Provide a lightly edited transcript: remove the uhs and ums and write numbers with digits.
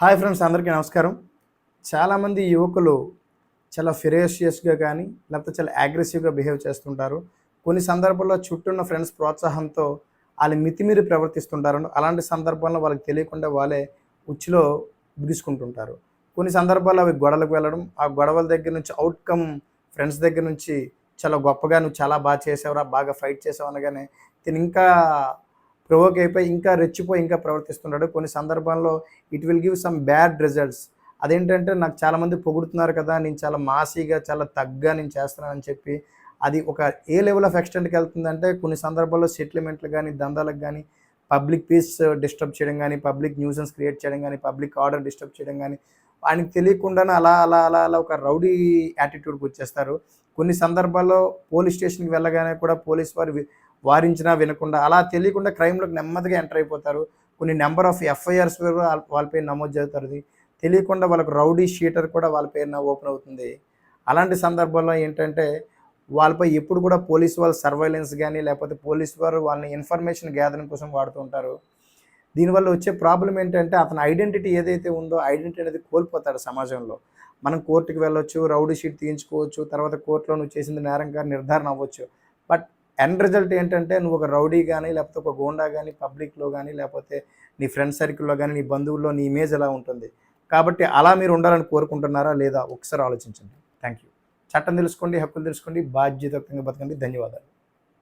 Hi friends, అందరికీ నమస్కారం. చాలామంది యువకులు చాలా ఫెరేషియస్‌గా కానీ, లేకపోతే చాలా అగ్రెసివ్‌గా బిహేవ్ చేస్తుంటారు. కొన్ని సందర్భాల్లో చుట్టూ ఉన్న ఫ్రెండ్స్ ప్రోత్సాహంతో ఆళ్ళు మితిమీరి ప్రవర్తిస్తుంటారు. అలాంటి సందర్భంలో వాళ్ళకి తెలియకుండా వాళ్ళే ఉచ్చులో బిగుసుకుంటుంటారు. కొన్ని సందర్భాల్లో అవి గొడవలకు వెళ్ళడం, ఆ గొడవల దగ్గర నుంచి ఔట్‌కమ్ ఫ్రెండ్స్ దగ్గర నుంచి చాలా గొప్పగా "నువ్వు చాలా చేసావురా, బాగా ఫైట్ చేసావు" అనగానే తిను ఇంకా ప్రొవోక్ అయిపోయి, ఇంకా రెచ్చిపోయి, ఇంకా ప్రవర్తిస్తుంటాడు. కొన్ని సందర్భాల్లో it will give some bad results. అదేంటంటే నాకు చాలామంది పొగుడుతున్నారు కదా, నేను చాలా మాసీగా, చాలా తగ్గా నేను చేస్తున్నానని చెప్పి, అది ఒక ఏ లెవెల్ ఆఫ్ ఎక్స్‌టెంట్‌కెళ్తుందంటే కొన్ని సందర్భాల్లో సెటిల్‌మెంట్‌లు గానీ, దందాలకు గానీ, పబ్లిక్ పీస్ డిస్టర్బ్ చేయడం గానీ, పబ్లిక్ న్యూసెన్స్ క్రియేట్ చేయడం గానీ, పబ్లిక్ ఆర్డర్ డిస్టర్బ్ చేయడం గానీ, ఆయనకి తెలియకుండానే అలా ఒక రౌడీ యాటిట్యూడ్‌కొచ్చేస్తారు. కొన్ని సందర్భాల్లో పోలీస్ స్టేషన్‌కి వెళ్ళగానే కూడా పోలీస్ వారు వారించినా వినకుండా అలా తెలియకుండా క్రైమ్‌లోకి నెమ్మదిగా ఎంటర్ అయిపోతారు. కొన్ని నంబర్ ఆఫ్ ఎఫ్ఐఆర్స్ కూడా వాళ్ళ పేరు నమోదు జరుగుతుంది. తెలియకుండా వాళ్ళకి రౌడీ షీటర్ కూడా వాళ్ళ పేరున ఓపెన్ అవుతుంది. అలాంటి సందర్భాల్లో ఏంటంటే, వాళ్ళపై ఎప్పుడు కూడా పోలీస్ వాళ్ళ సర్వైలెన్స్ గాని, లేకపోతే పోలీస్ వారు వాళ్ళని ఇన్ఫర్మేషన్ గ్యాదరింగ్ కోసం వాడుతూ ఉంటారు. దీనివల్ల వచ్చే ప్రాబ్లమ్ ఏంటంటే, అతని ఐడెంటిటీ ఏదైతే ఉందో, ఐడెంటిటీ అనేది కోల్పోతాడు సమాజంలో. మనం కోర్ట్‌కి వెళ్ళొచ్చు, రౌడీ షీట్ తీయించుకోవచ్చు, తర్వాత కోర్ట్‌లో నువ్వు చేసింది నేరంగా నిర్ధారణ అవ్వచ్చు. బట్ ఎండ్ రిజల్ట్ ఏంటంటే, నువ్వు ఒక రౌడీ గాని, లేకపోతే ఒక గూండా గాని, పబ్లిక్‌లో గాని, లేపోతే నీ ఫ్రెండ్ సర్కిల్‌లో గాని, నీ బంధువుల్లో నీ ఇమేజ్ ఎలా ఉంటుంది? కాబట్టి అలా మీరు ఉండాలని కోరుకుంటున్నారా లేదా? ఒకసారి ఆలోచించండి. Thank you. చట్టం తెలుసుకోండి, హక్కులు తెలుసుకోండి, బాధ్యతాయుతంగా బతకండి. ధన్యవాదాలు.